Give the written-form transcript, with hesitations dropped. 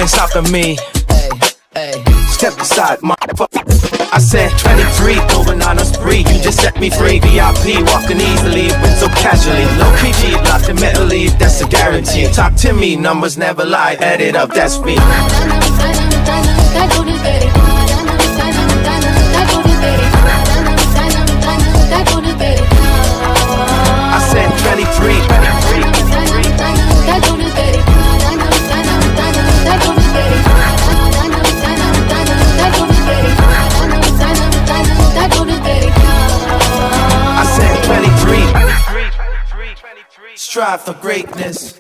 ain't stopping me. Step aside, motherfucker. I said 23, going on a spree. You just set me free. VIP, walking easily, but so casually. Low PG, locked in metal leaf, that's a guarantee. Talk to me, numbers never lie. Add it up, that's me. I said 23. I said 23. Strive for greatness.